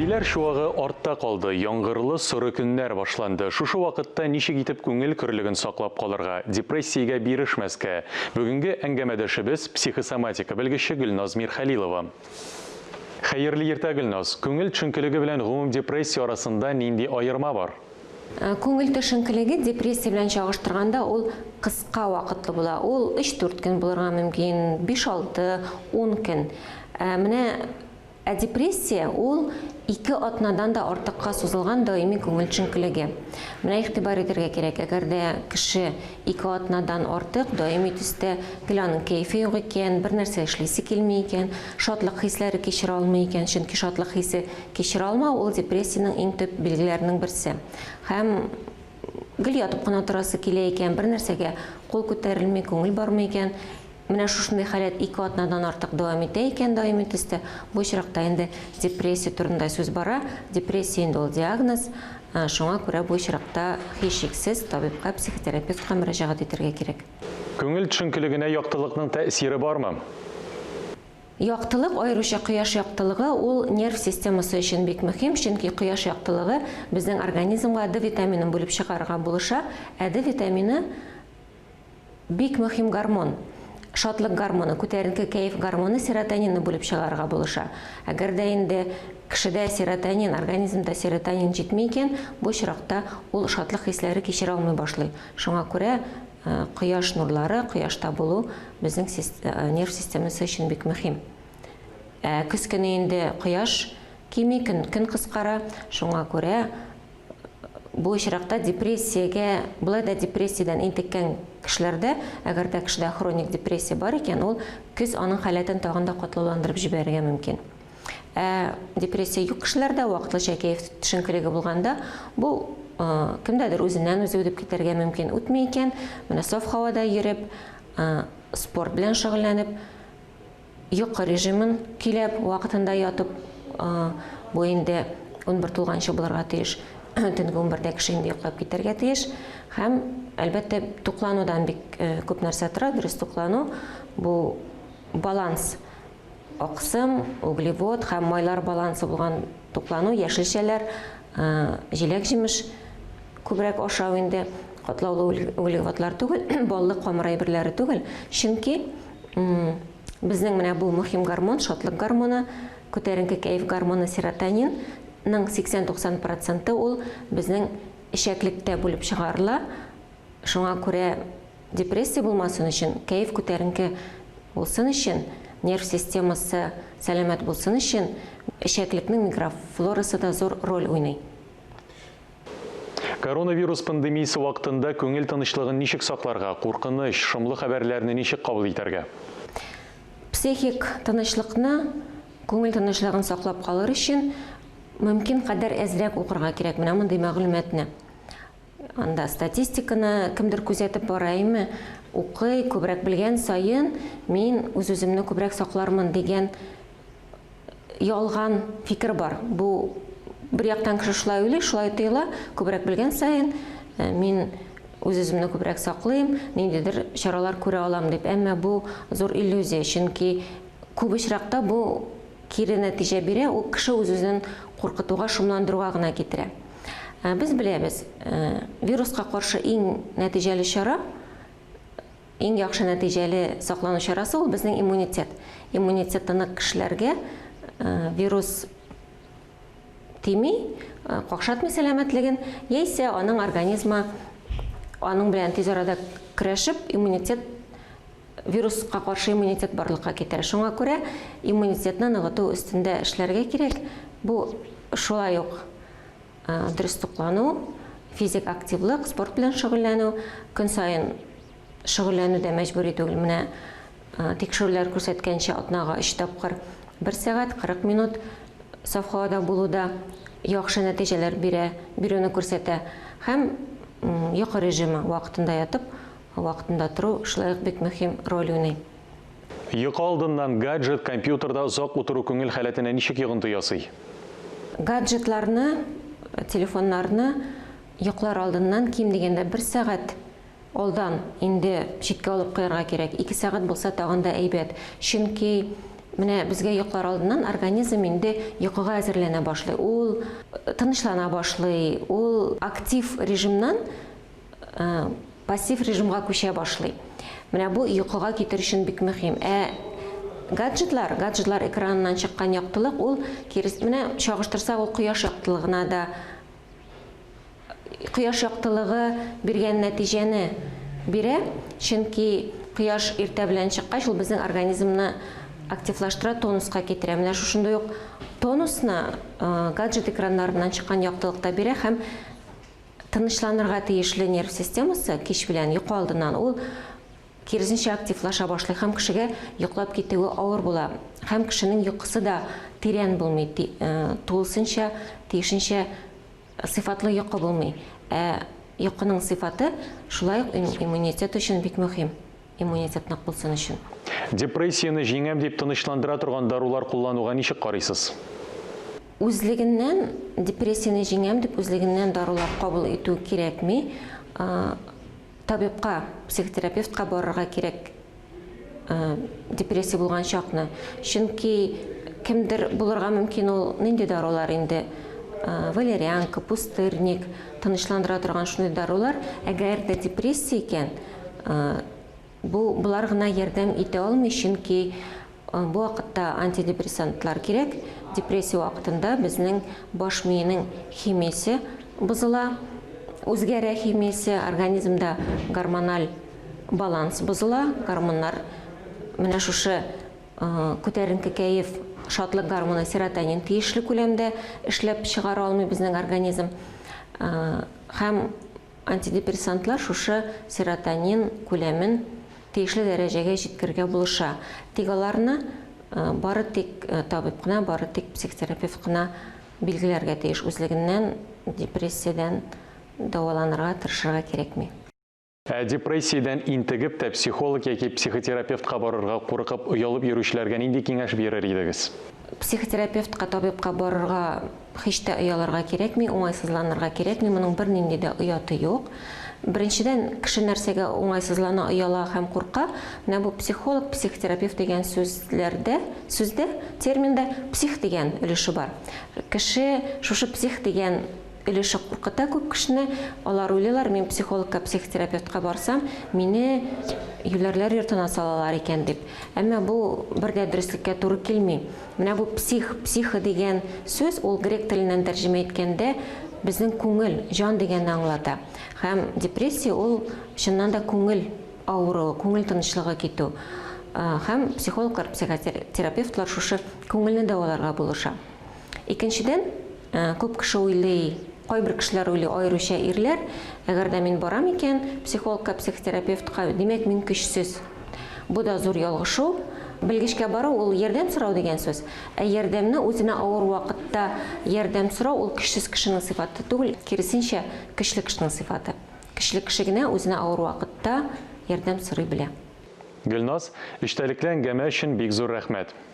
Билер шуағы артта қалды, яңғырлы сұры күннер башланды. Шушы вақытта нишек итеп көңіл күрлігін сақлап қалырға, депрессияға бирішмәске. Бүгінгі әңгәмәдәшебез психосоматика белгече Гүлназ Мирхәлилова. Хәерле иртә, Гүлназ. Көңіл төшенкелеге белән гомум депрессия арасында нинди айырма бар? Көңіл төшенкелеге депрессия белән чагыштырганда ул кыска вакытлы була. Ул 3-4 көн булырга мөмкин, 5-6-10 көн. Менә депрессия ул 2 атнадан да артыкка сузылган даими көңіл төшенкелеге. Менә игътибар итәргә кирәк. Әгәр дә кеше 2 атнадан артык даими төстә геланың кайфы юк икән, бер нәрсә эшлисе килми икән, шатлык хисләре кичерә алмый икән, чөнки шатлык хисе кичерә алмау ул депрессиянең иң төп билгеләренең берсе. Һәм гел ятып кына торасы килә икән, бер нәрсәгә кул күтәрелми, күңел бармый икән. Менә шушындай халәт 2 атнадан артык дәвам итә икән даими төстә. Бу очракта инде депрессия турында сүз бара. Депрессия инде ул диагноз. Шуңа күрә бу очракта һичшиксез табибка, психотерапевтка мөрәҗәгать итәргә кирәк. Көңіл төшенкелегенә яктылыкның тәэсире бармы? Яктылык, аеруча кояш яктылыгы, ул нерв системасы өчен бик мөһим, чөнки кояш яктылыгы безнең организмга D витаминын бүлеп чыгарырга булыша. D витамины бик мөһим гормон. Шатлык гормоны, күтәренке кайф гормоны серотонинны бүлеп чыгарырга булыша. Әгәр дә инде кешедә серотонин, организмда серотонин җитми икән, бу очракта ул шатлык хисләре кичерә алмый башлый. Шуңа күрә кояш нурлары, кояшта булу безнең нерв системасы өчен бик мөһим. Көз көне инде кояш кими, көн кыскара, шуңа күрә бу очракта депрессиягә, булай да депрессиядан интеккән кешеләрдә, әгәр дә кешедә хроник депрессия бар икән, ул көз аның халәтен тагын да катлауландырып җибәрергә мөмкин. Депрессия юк кешеләрдә, вакытлыча кайф төшенкелеге булганда, бу кемдәдер үзеннән үзе үтеп китәргә мөмкин. Үтми икән, менә саф һавада йөреп, спорт белән шөгыльләнеп, йокы режимын киләп, вакытында ятып, бу инде 11 тулганчы булырга тиеш. Төнге 11дә кеше инде йоклап китәргә тиеш. Һәм әлбәттә тукланудан бик күп нәрсә тора. Дөрес туклану бу баланс. Аксым, углевод һәм майлар балансы булган туклану, яшелчәләр, җиләк-җимеш күбрәк ашау инде катлаулы углеводлар түгел, баллы камыр әйберләре түгел. Чөнки безнең менә бу мөһим гормон, шатлык гормоны, күтәренке кайф гормоны серотонин 80-90% ул безнең эчәклектә бүлеп чыгарыла. Шуңа күрә депрессия булмасын өчен, кайф күтәренке булсын өчен, нерв системасы сәламәт булсын өчен, эчәклекнең микрофлорасы да зур роль уйный. Коронавирус пандемиясе вакытында көңел тынычлыгын ничек сакларга, куркыныч, шомлы хәбәрләрне ничек кабул итәргә? Психик тынычлыкны, көңел тынычлыгын саклап калыр өчен мөмкин кадәр әзрәк укырга кирәк. Менә мондый мәгълүматны. Анда статистиканы кемдер күзәтеп бараймы, укый, күбрәк белгән саен мин үз-үземне күбрәк саклармын дигән ялган фикер бар. Бу бер яктан кеше шулай уйлый, шулай тыйла, күбрәк белгән саен мин үз-үземне күбрәк саклыйм, ниндидер чаралар күрә алам дип. Әмма бу зур иллюзия, чөнки күп очракта бу кире нәтиҗә бирә, ул кеше үз-үзен куркытуга, шомландыруга гына китерә. Без беләбез, вируска каршы иң нәтиҗәле чара, иң яхшы нәтиҗәле саклану чарасы ул безнең иммунитет. Иммунитеты нык кешеләргә вирус тими, какшатмый сәламәтлеген, яисә аның организмы аның белән тиз арада көрәшеп, иммунитет вируска каршы иммунитет барлыкка китә. Шуңа күрә иммунитетны ныгыту өстендә эшләргә кирәк. Бу шулай ук дөрес туклану, физик активлык, спорт белән шөгыльләнү, көн саен шөгыльләнү дә мәҗбүри түгел. Менә тикшерүләр күрсәткәнчә атнага 3 тапкыр 1 сәгать 40 минут саф һавада булуда яхшы нәтиҗәләр бирүне күрсәтә. Һәм йокы режимы, вакытында ятып, вакытында тору шулай ук бик мөһим роль уйный. Йокы алдыннан гаджет, компьютерда озак утыру күңел халәтенә ничек йогынты ясый? Гаджетларны, телефоннарны йоклар алдыннан ким дигәндә 1 сәгать алдан инде читкә алып куярга кирәк. 2 сәгать булса тагын да әйбәт. Чөнки Менә безгә йоклар алдыннан организм инде йокыга әзерләнә башлый. Ул тынычлана башлый. Ул актив режимнан пассив режимга күчә башлый. Менә бу йокыга китер өчен бик мөһим. Гаджетлар экранынан чыккан яктылык, ул менә чагыштырсак, ул кояш яктылыгына да кояш яктылыгы биргән нәтиҗәне бирә, чөнки кояш иртә белән чыккач, ул безнең организмны активлаштыра, тонуска китерә. Менә шушындай ук тонусны гаджет экраннарыннан чыккан яктылыкта бирә һәм тынычланырга тиешле нерв системасы кич белән йокы алдыннан ул киресенчә активлаша башлый һәм кешегә йоклап китүе авыр була. Һәм кешенең йокысы да тирән булмый, тулысынча, тиешенчә сыйфатлы йокы булмый. Йокының сыйфаты шулай ук иммунитет өчен бик мөһим. Иммунитет нык булсын өчен. Депрессияны җиңәм дип тынычландыра торган дарулар куллануга ничек карыйсыз? Үзлегеннән депрессияны җиңәм дип үзлегеннән дарулар кабул итү кирәкми. Табибка, психотерапевтка барырга кирәк депрессия булган чакны. Чөнки кемдер булырга мөмкин ул нинди дарулар инде валерьянка, пустырник, тынычландыра торган шундый дарулар. Әгәр дә депрессия икән, булар гына ярдәм итә алмый, чөнки бу вакытта антидепрессантлар кирәк. Депрессия вакытында безнең баш миенең химиясе бозыла, үзгәрә химиясе, организмда гормональ баланс бозыла. Гормоннар менә шушы күтәренке кәеф, шатлык гормоны серотонин тиешле күләмдә эшләп чыгара алмый безнең организм. Һәм антидепрессантлар шушы серотонин күләмен тиешле дәрәҗәгә җиткергә булыша. Тик аларны бары тик табиб кына, бары тик психотерапевт кына билгеләргә тиеш. Үзлегеннән депрессиядан дәваланырга тырышырга кирәкми. Депрессиядан интегеп тә психолог яки психотерапевтка барырга куркып, оялып йөрүчеләргә нинди киңәш бирер идегез? Психотерапевтка, табибка барырга һич тә оялырга кирәкми, уңайсызланырга кирәкми, моның бернинди дә ояты юк. Беренчедән, кеше нәрсәгә уңайсызлана, ояла һәм курка, менә бу психолог, психотерапевт дигән сүздә, терминда псих дигән өлеше бар. Кеше шушы псих дигән өлеше куркыта күп кешене. Алар уйлыйлар, мен психологка, психотерапевтка барсам, мине юләрләр йортына салалар икән дип. Әмма бу бер дә дөреслеккә туры килми. Менә бу психа дигән сүз, ул грек теленнән тәрҗемә иткәндә безнең күңел, җан дигәнне аңлата. Һәм депрессия ул чыннан да күңел авыруы, күңел тынычлыгы китү. Һәм психологлар, психотерапевтлар шушы күңелне дәваларга булыша. Икенчедән, күп кеше уйлый, кайбер кешеләр уйлый, аеруча ирләр, әгәр дә мин барам икән психологка, психотерапевтка, димәк мин көчсез. Бу да зур ялгышу. Белгечкә бару ул ярдәм сорау дигән сүз. Ярдәмне үзенә авыр вакытта ярдәм сорау ул көчсез кешенең сыйфаты түгел, киресенчә көчле кешенең сыйфаты. Көчле кеше генә үзенә авыр вакытта ярдәм сорый белә. Гөлназ, эчтәлекле әңгәмә өчен бик зур рәхмәт.